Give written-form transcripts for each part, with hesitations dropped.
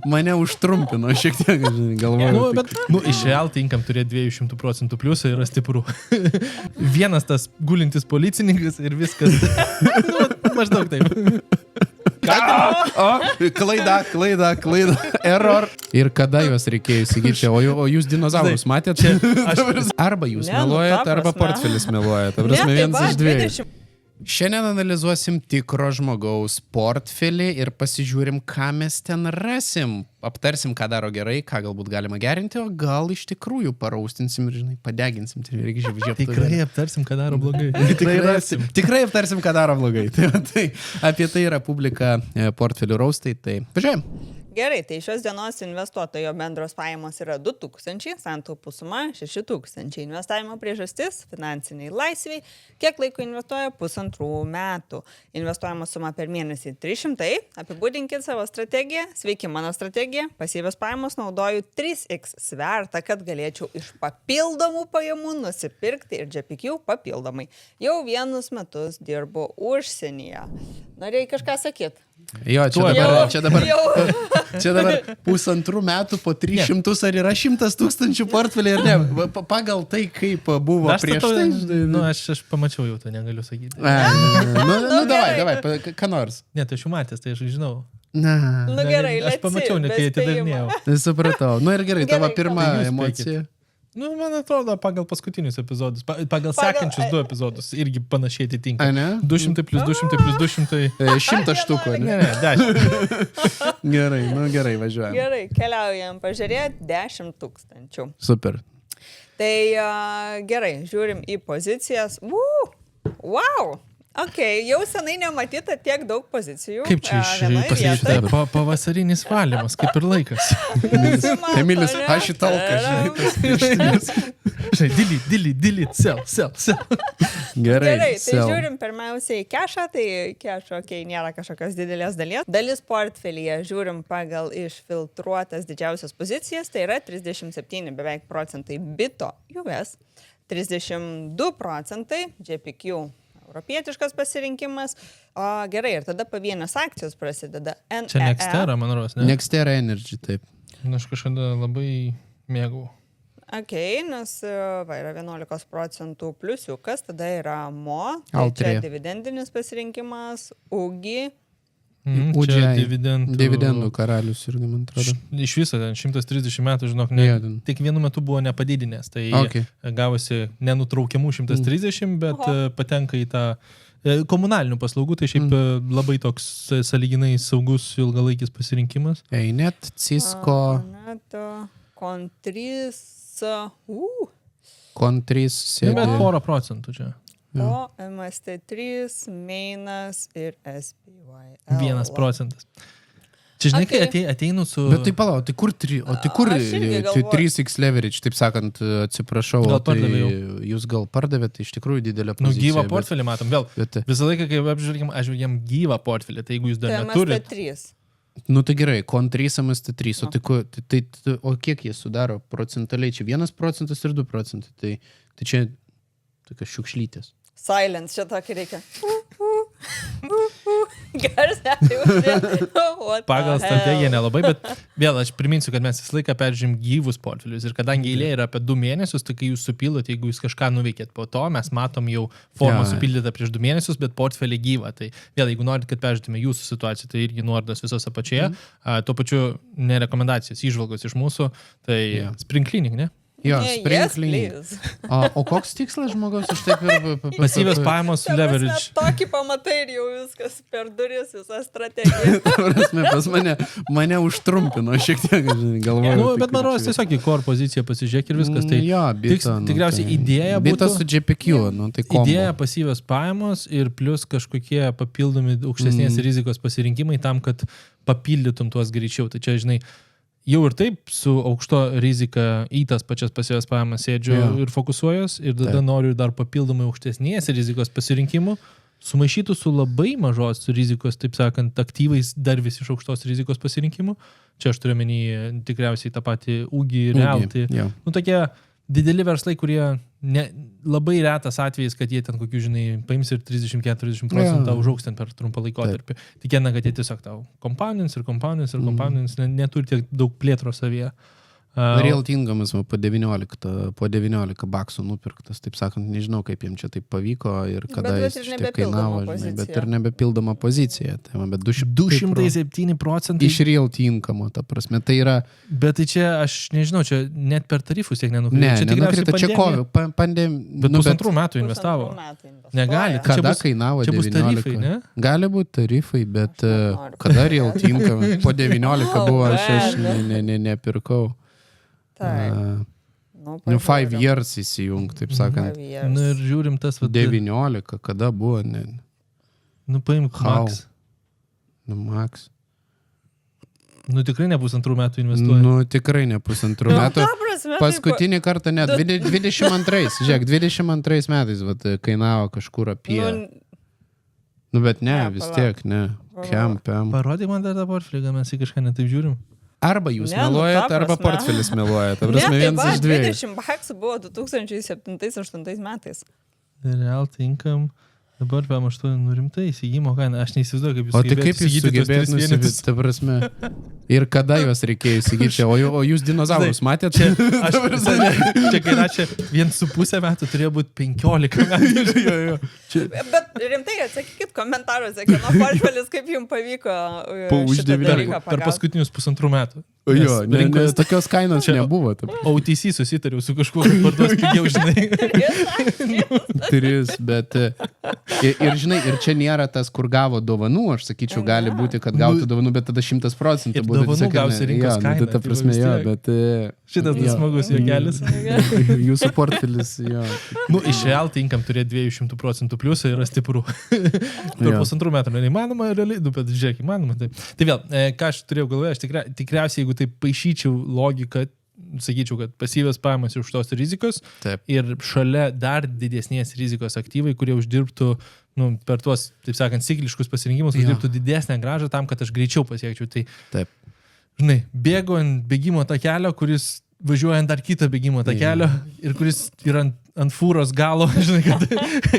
mane užtrumpino šiek tiek, galvoju. Bet, iš reality income turėti 200% pliusą yra stipru. Vienas tas gulintis policininkas ir viskas. Maždaug taip. Klaida. Error. Ir kada juos reikėjo įsigyti? O jūs dinozaurus matėte? Arba jūs meluojat, arba portfelis meluojat. Ta prasme, vienas iš dviejų. Šiandien analizuosim tikro žmogaus portfelį ir pasižiūrim, ką mes ten rasim. Aptarsim, ką daro gerai, ką galbūt galima gerinti, o gal iš tikrųjų paraustinsim ir, žinai, padeginsim. Tikrai aptarsim, ką daro blogai. Tikrai aptarsim, ką daro blogai. Tai apie tai yra publika portfelių raustai. Tai važiuojam. Gerai, tai šios dienos investuotojo bendros pajamos yra 2000, santaupų suma 6000. Investavimo priežastis - finansiniai laisviai. Kiek laiko investuoja? 1,5 metų. Investuojama suma per mėnesį 300. Apibūdinkit savo strategiją. Sveiki, mano strategija. Pasyvios pajamos naudoju 3x svertą, kad galėčiau iš papildomų pajamų nusipirkti ir JPQ papildomai. Jau 1 metus dirbu užsienyje. Norėjai kažką sakyti? Jo, čia dabar 1,5 metų po 300 ar yra 100 000 portfelį ar ne? Pagal tai, kaip buvo prieš tai. Aš pamačiau jau, to negaliu sakyti. Davai, ką nors. Ne, tai aš jau matęs, tai aš žinau. Gerai, aš pamačiau, ne kai atidarinėjau. Supratau. Ir gerai, tavo pirma emocija. Man atrodo, pagal paskutinius epizodus, pagal sekančius 2 epizodus irgi panašiai atitinka. 200 plus 200 plus 200. 100 štukų, ne? 10. Gerai, važiuojam. Gerai, keliaujam pažiūrėti 10 000. Super. Tai gerai, žiūrim į pozicijas. Wow! Ok, jau senai nematyta tiek daug pozicijų. Kaip čia pasakyti? Pavasarinis valymas, kaip ir laikas. Emilis, aš įtalką, Dili, sell. Gerai, tai žiūrim pirmiausiai kešą, tai kešo, nėra kažkokios didelės dalies. Dalis portfelyje žiūrim pagal išfiltruotas didžiausias pozicijas, tai yra 37 beveik procentai bito US, 32% JPQ. Europietiškas pasirinkimas. O gerai, ir tada pavienės akcijos prasideda. Čia Nextera, man rodos, ne? Nextera Energy, taip. Aš kažkada labai mėgau. Ok, nes yra 11% pliusiukas, tada yra MO, tai čia dividendinis pasirinkimas, UGI. Čia dividendų karalius irgi, man atrodo. Iš viso, 130 metų, žinok, tik vienu metu buvo nepadidinęs, tai gavosi nenutraukiamų 130, bet patenka į tą komunalinių paslaugų, tai šiaip labai toks sąlyginai saugus ilgalaikis pasirinkimas. Net Cisco. Kontris sėdė. Bet 1% čia. O MST3, Mainas ir SPY. 1%. Čia žinai, kai ateinu su... Bet tai palau, tai kur 3x leverage, taip sakant, atsiprašau, jūs gal pardavėte iš tikrųjų didelę poziciją. Gyvą portfelį matom, vėl. Visą laiką, kai apžiūrėkim gyvą portfelį, tai jeigu jūs dar neturite... Tai gerai, Kon3, MST3, o kiek jie sudaro procentaliai? Čia 1% ir 2%, tai čia tokios šiukšlytės. Silence, čia tokį reikia. Pagal strategiją nelabai, bet vėl aš priminsiu, kad mes visą laiką peržiūrim gyvus portfelius ir kadangi eilė yra apie 2 mėnesius, tai kai jūs supilot, jeigu jūs kažką nuveikėt po to, mes matom jau formą supildytą prieš 2 mėnesius, bet portfelį gyvą. Tai vėl, jeigu norit, kad peržiūrėtume jūsų situaciją, tai irgi nuorodos visos apačioje. Tuo pačiu nerekomendacijos, įžvalgos iš mūsų, tai spring cleaning, ne? Jo, spring cleaning. O koks tikslas žmogaus? Aš taip ir... Pasyvios pajamos su leverage. Tokį pamatai ir jau viskas per duris, visą strategiją. Pas mane užtrumpino šiek tiek, galvoju. Bet man rodos tiesiog į core poziciją pasižiūrėk ir viskas. Tai tikriausiai idėja būtų... Bitas su JPQ, tai kombo. Idėja pasyvios pajamos ir plus kažkokie papildomi aukštesnės rizikos pasirinkimai tam, kad papildytum tuos greičiau. Tai čia, žinai, jau ir taip su aukšto rizika į tas pačias pasyvias pajamas sėdžiu ir fokusuojuos ir tada noriu dar papildomai aukštesnės rizikos pasirinkimų, sumaišytų su labai mažos rizikos, taip sakant, aktyvais dar vis iš aukštos rizikos pasirinkimų. Čia aš turiu menį tikriausiai tą patį UGI, Realty. Tokie dideli verslai, kurie labai retas atvejis, kad jie ten kokių, žinai, paims ir 30-40% užaugs ten per trumpą laikotarpį. Tikėtina, kad jie tiesiog tau compoundins, neturi tiek daug plėtro savyje. Real Tingamas po 19 baksų nupirktas, taip sakant, nežinau, kaip jiems čia taip pavyko ir kada jis tiek kainavo, žinai, bet ir nebepildoma pozicija. Tai, bet 207%. Iš Real Tinkamo, ta prasme, tai yra... Bet tai čia, aš nežinau, čia net per tarifus tiek nenukrito. Ne, nenukrito, čia pandemija. Bet pusantrų metų investavo. Negali. Kada kainavo 19? Čia bus tarifai, ne? Gali būti tarifai, bet kada Real Tinkamo po 19 buvo, aš nepirkau. Nu, 5 years įsijung, taip sakant. Nu ir žiūrim tas... 19, kada buvo, ne? Nu paimk Max. Nu Max. Nu tikrai ne pusantrų metų investuoja. Nu tikrai ne pusantrų metų. Paskutinį kartą net 22. Žiūrėk, 22 metais vat, kainavo kažkur apie... Nu bet ne, vis tiek, ne. Kiam. Parodyk man dar tą portfelį, mes į kažką netaip žiūrim. Arba jūs meluojat, arba portfelis meluoja. Ta prasme, vienas iš dviejų. 20 baksų buvo 2007-2008 metais. Real Income. Dabar PM8 rimtai įsigijimo kaina. Aš neįsivaizduoju, kaip jūs sugebėjote. O tai kaip jūs sugebėjote nusipirkti, ta prasme? Ir kada juos reikėjo įsigyti? O jūs dinozaurus matėte? Čia kaina čia 1,5 metų turėjo būti 15 metų. Bet rimtai, atsakykit komentaruose, kieno portfelis, kaip jums pavyko šitą dalyką pagauti. Per paskutinius pusantrų metų. Jo, nes tokios kainos čia nebuvo. OTC susitariau su kažkuo, kad parduos pigiau, žinai. 3, bet... Ir žinai, ir čia nėra tas, kur gavo dovanų, aš sakyčiau, gali būti, kad gautų dovanų, bet tada 100% ir dovanų gausi rinkos kainą. Ta prasme, jo, bet... Šitas smagus juokelis. Jūsų portfelis, jo. Nu, iš Real Income turėti 200% pliusą yra stiprų. Per pusantrų metų neįmanoma, realiai, bet žiūrėk, įmanoma. Tai vėl, ką aš turėjau galvoje, aš tikriausiai, jeigu tai paišyčiau logiką, sakyčiau, kad pasyvios pajamos iš tos rizikos. Taip. Ir šalia dar didesnės rizikos aktyvai, kurie uždirbtų per tuos, taip sakant, cikliškus pasirinkimus, uždirbtų didesnę grąžą tam, kad aš greičiau pasiekčiau. Tai, taip. Žinai, bėgu ant bėgimo takelio, kuris važiuoja ant dar kitą bėgimo takelio ir kuris yra ant fūros galo, žinai,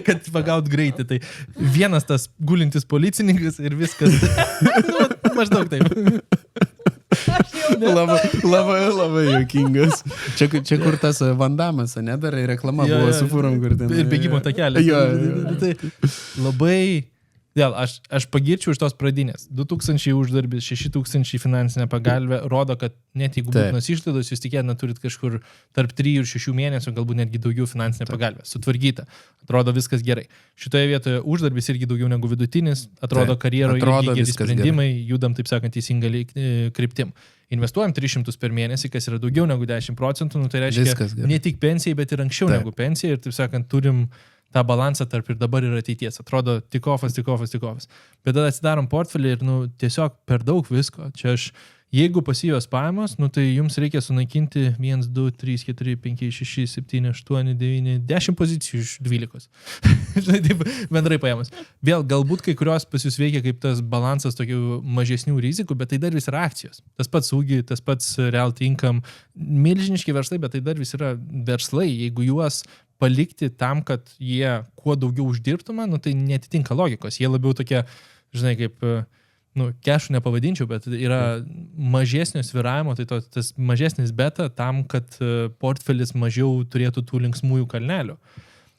kad pagaut greitį. Tai vienas tas gulintis policininkas ir viskas. Maždaug taip. Labai juokingas. Čia kur tas Vandamas, nedarai reklama buvo su fūrom, kur ten. Ir bėgimo takelis. Tai labai... Vėl, aš pagirčiau iš tos pradinės. 2000 uždarbis, 6000 finansinė pagalbė rodo, kad net jeigu būtinos išlaidos, jūs tikėtina turit kažkur tarp 3 ir 6 mėnesių, galbūt netgi daugiau finansinė pagalbė. Sutvarkyta. Atrodo viskas gerai. Šitoje vietoje uždarbis irgi daugiau negu vidutinis. Atrodo karjeroje irgi geri sprendimai, judam, taip sakant, teisinga kryptim. Investuojam 300 per mėnesį, kas yra daugiau negu 10%, tai reiškia ne tik pensijai, bet ir anksčiau negu pensijai. Ir taip sakant, turim tą balansą tarp ir dabar ir ateities. Atrodo, tik ofas. Bet tada atsidarom portfelį ir tiesiog per daug visko. Čia jeigu pasyvios pajamos, tai jums reikia sunaikinti 1, 2, 3, 4, 5, 6, 7, 8, 9, 10 pozicijų iš 12. Žinai, taip bendrai paėmus. Vėl, galbūt kai kurios pas jūs veikia kaip tas balansas tokių mažesnių rizikų, bet tai dar vis yra akcijos. Tas pats UGI, tas pats Real Income, milžiniški verslai, bet tai dar vis yra verslai. Jeigu juos palikti tam, kad jie kuo daugiau uždirbtume, tai netitinka logikos. Jie labiau tokie, žinai, kaip, kešų nepavadinčiau, bet yra mažesnio svyravimo, tai tas mažesnis beta tam, kad portfelis mažiau turėtų tų linksmųjų kalnelių.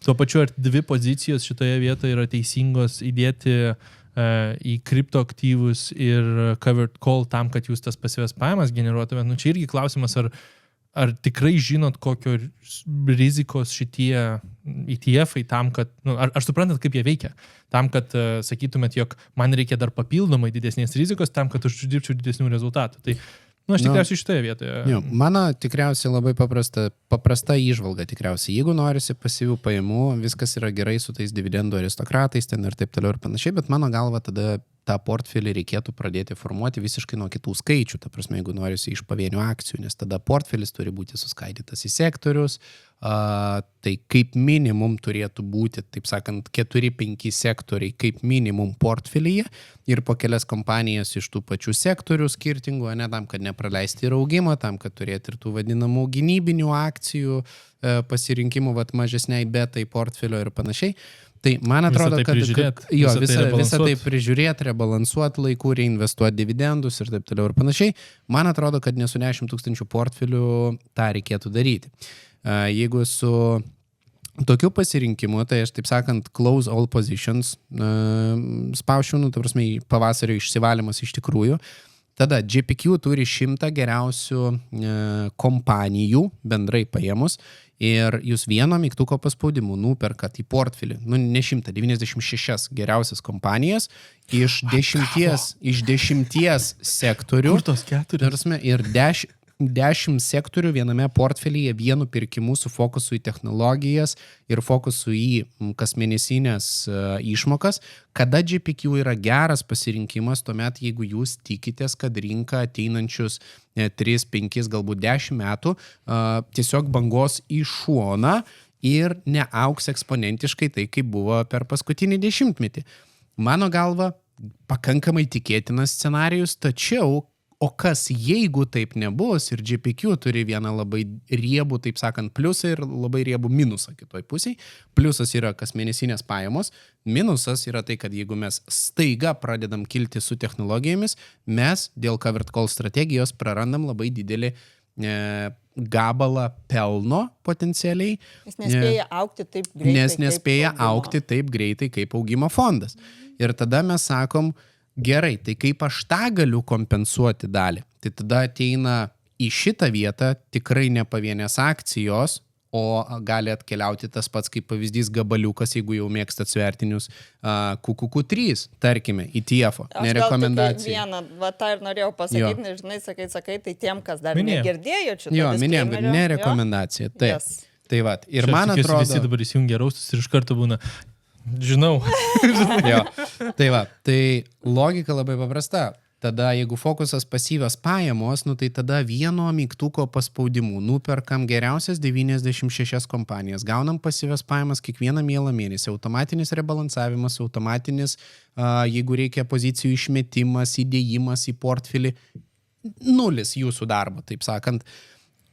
Tuo pačiu ar 2 pozicijos šitoje vietoje yra teisingos įdėti į kriptoaktyvus ir covered call tam, kad jūs tas pasyvias pajamas generuotumėt. Čia irgi klausimas, ar tikrai žinot, kokio rizikos šitie ETF-ai tam, kad... Ar suprantat, kaip jie veikia? Tam, kad sakytumėt, jog man reikia dar papildomai didesnės rizikos, tam, kad uždirbčiau didesnių rezultatų. Tai, aš tikriausiai šitoje vietoje. Mano tikriausiai labai paprasta įžvalga tikriausiai. Jeigu norisi pasyvių pajamų, viskas yra gerai su tais dividendų aristokratais ten ir taip toliau ir panašiai, bet mano galva tada tą portfelį reikėtų pradėti formuoti visiškai nuo kitų skaičių. Ta prasme, jeigu norisi iš pavienių akcijų, nes tada portfelis turi būti suskaidytas į sektorius, tai kaip minimum turėtų būti, taip sakant, 4-5 sektoriai kaip minimum portfelyje ir po kelias kompanijas iš tų pačių sektorių skirtingų, ne tam, kad nepraleisti ir augimą, tam, kad turėti ir tų vadinamų gynybinių akcijų pasirinkimų, mažesniai betai portfelio ir panašiai. Tai man atrodo, kad visą tai prižiūrėti, rebalansuoti laikų, reinvestuoti dividendus ir taip toliau ir panašiai. Man atrodo, kad ne su 10 000 portfelių tą reikėtų daryti. Jeigu su tokiu pasirinkimu, tai aš taip sakant, close all positions spaušiu, ta prasme, pavasario išsivalymas iš tikrųjų. Tada GPQ turi 100 geriausių kompanijų bendrai paėmus ir jūs vieno mygtuko paspaudimu nuperkat į portfelį, ne 100, 96 geriausias kompanijas iš 10 sektorių. Kur tos 4? Ir 10 sektorių viename portfelyje vienu pirkimu su fokusu į technologijas ir fokusu į kasmėnesinės išmokas. Kada GPQ yra geras pasirinkimas, tuomet jeigu jūs tikitės, kad rinka ateinančius 3, 5, galbūt 10 metų tiesiog bangos į šoną ir neaugs eksponentiškai tai, kaip buvo per paskutinį 10-metį. Mano galva, pakankamai tikėtinas scenarijus, tačiau o kas, jeigu taip nebus ir GPQ turi vieną labai riebų, taip sakant, pliusą ir labai riebų minusą kitoj pusėj. Pliusas yra kasmėnesinės pajamos, minusas yra tai, kad jeigu mes staiga pradedam kilti su technologijomis, mes dėl covered call strategijos prarandam labai didelį gabalą pelno potencialiai. Jis nespėja augti taip greitai. Nes nespėja augti taip greitai kaip augimo fondas. Ir tada mes sakom, gerai, tai kaip aš tą galiu kompensuoti dalį? Tai tada ateina į šitą vietą tikrai ne pavienės akcijos, o gali atkeliauti tas pats kaip pavyzdys gabaliukas, jeigu jau mėgstat svertinius QQQ3, tarkime, ETF-o, nerekomendacija. Aš gal tik vieną, tą ir norėjau pasakyti, nežinai, sakai, tai tiem, kas dar negirdėjo čia. Jo, minėjom, kad nerekomendacija. Taip. Yes. Tai va, ir čia man atrodo... Visi dabar įsijungia raustus ir iš karto būna... Žinau. Jo. Tai va, tai logika labai paprasta. Tada, jeigu fokusas pasyvios pajamos, tai tada vieno mygtuko paspaudimu nuperkam geriausias 96 kompanijas, gaunam pasyvios pajamas kiekvieną mielą mėnesį, automatinis rebalansavimas, automatinis, jeigu reikia pozicijų išmetimas, įdėjimas į portfelį, nulis jūsų darbo, taip sakant.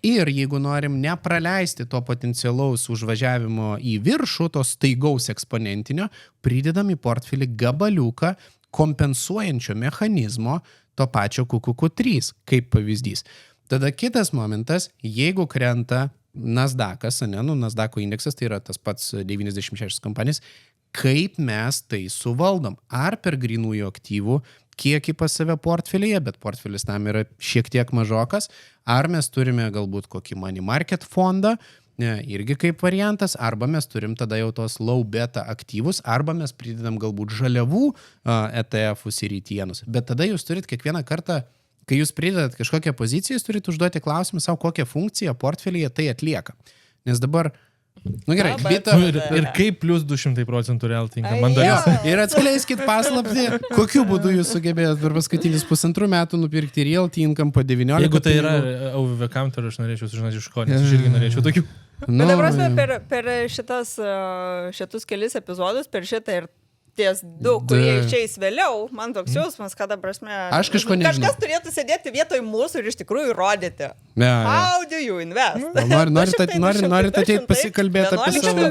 Ir jeigu norim nepraleisti to potencialaus užvažiavimo į viršų, to staigaus eksponentinio, pridedam į portfelį gabaliuką kompensuojančio mechanizmo to pačio QQQ3, kaip pavyzdys. Tada kitas momentas, jeigu krenta Nasdaq'as, Nasdaq'o indeksas, tai yra tas pats 96 kompanijas, kaip mes tai suvaldom? Ar per grynųjų aktyvų kiekį pas save portfelyje, bet portfelis tam yra šiek tiek mažokas, ar mes turime galbūt kokį money market fondą, irgi kaip variantas, arba mes turim tada jau tos low beta aktyvus, arba mes pridedam galbūt žaliavų ETF-us ir įtienus. Bet tada jūs turit kiekvieną kartą, kai jūs pridedat kažkokią poziciją, jūs turit užduoti klausimą savo, kokią funkciją portfelyje tai atlieka. Nes dabar gerai, ir kaip plus 200% real tinka mandalis. Ir atskleiskit paslaptį, kokiu būdu jūs sugebėjot per paskutinius 1,5 metų nupirkti real tinkam po 19. Jeigu tai yra AUV counter, aš norėčiau sužinoti iš ko, nes aš irgi norėčiau tokių. Bet prasme, per šitus kelis epizodus, per šitą ir ties du, kurie išeis vėliau, man toks jausmas, kad, prasme, kažkas turėtų sėdėti vietoj mūsų ir iš tikrųjų rodyti. How do you invest? Norit ateit pasikalbėti apie savo...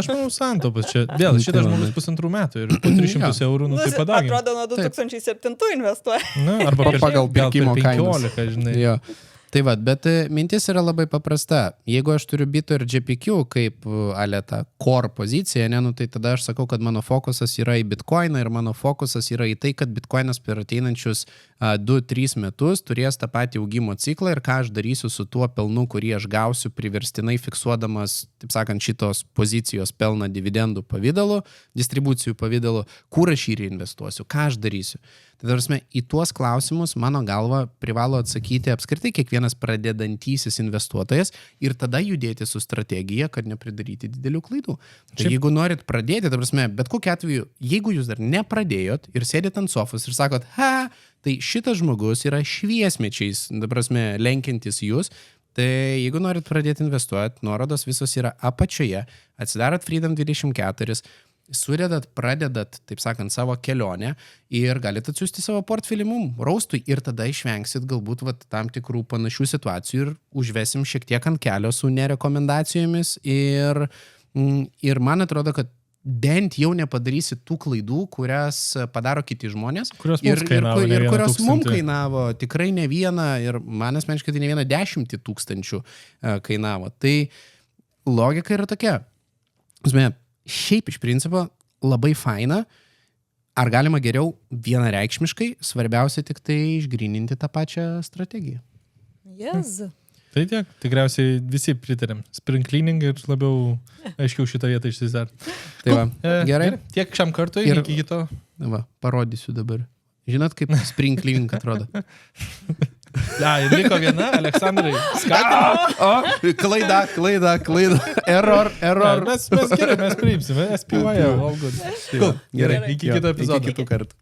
Aš manau santopas čia. Vėl, šitas žmogus 1,5 metų ir po 300 eurų, tai padagim. Atrodo, nuo 2007 investuoja. Arba pagal pirkimo kainos. 15, žinai. Tai va, bet mintis yra labai paprasta. Jeigu aš turiu Bito ir GPQ kaip aleta core poziciją, tai tada aš sakau, kad mano fokusas yra į Bitcoiną ir mano fokusas yra į tai, kad Bitcoinas per ateinančius 2-3 metus turės tą patį augimo ciklą ir ką aš darysiu su tuo pelnu, kurį aš gausiu priverstinai fiksuodamas, taip sakant, šitos pozicijos pelną dividendų pavidalu, distribucijų pavidalu, kur aš jį reinvestuosiu, ką aš darysiu. Tai tarsi į tuos klausimus, mano galva, privalo atsakyti apskritai kiekvienas pradedantysis investuotojas ir tada judėti su strategija, kad nepridaryti didelių klaidų. Tai jeigu norit pradėti, tarsi, bet kokiu atveju, jeigu jūs dar nepradėjot ir sėdit ant sofos ir sakot, tai šitas žmogus yra šviesmečiais, prasme, lenkiantis jūs, tai jeigu norit pradėti investuoti, nuorodos visos yra apačioje, atsidarot Freedom 24, sudedat, pradedat, taip sakant, savo kelionę ir galite atsiųsti savo portfelį raustui ir tada išvengsit galbūt tam tikrų panašių situacijų ir užvesim šiek tiek ant kelio su nerekomendacijomis ir man atrodo, kad bent jau nepadarysi tų klaidų, kurias padaro kiti žmonės. Kurios mums kainavo tikrai ne vieną ir man asmeniškai tai ne vieną 10 000 kainavo. Tai logika yra tokia. Šiaip iš principo labai faina. Ar galima geriau vienareikšmiškai, svarbiausia tik tai išgryninti tą pačią strategiją. Yes. Tai tiek, tikriausiai visi pritarėm. Spring cleaning ir labiau aiškiau šitą vietą išsisar. Tai va, gerai. Tiek šiam kartui ir iki kito. Va, parodysiu dabar. Žinot, kaip spring cleaning atrodo? Ir liko viena, Aleksandrai, skatinau. Klaida. Error. Mes gerai, mes priimsime. SPY, all good. Gerai, iki kito epizodo. Iki kitų kartų.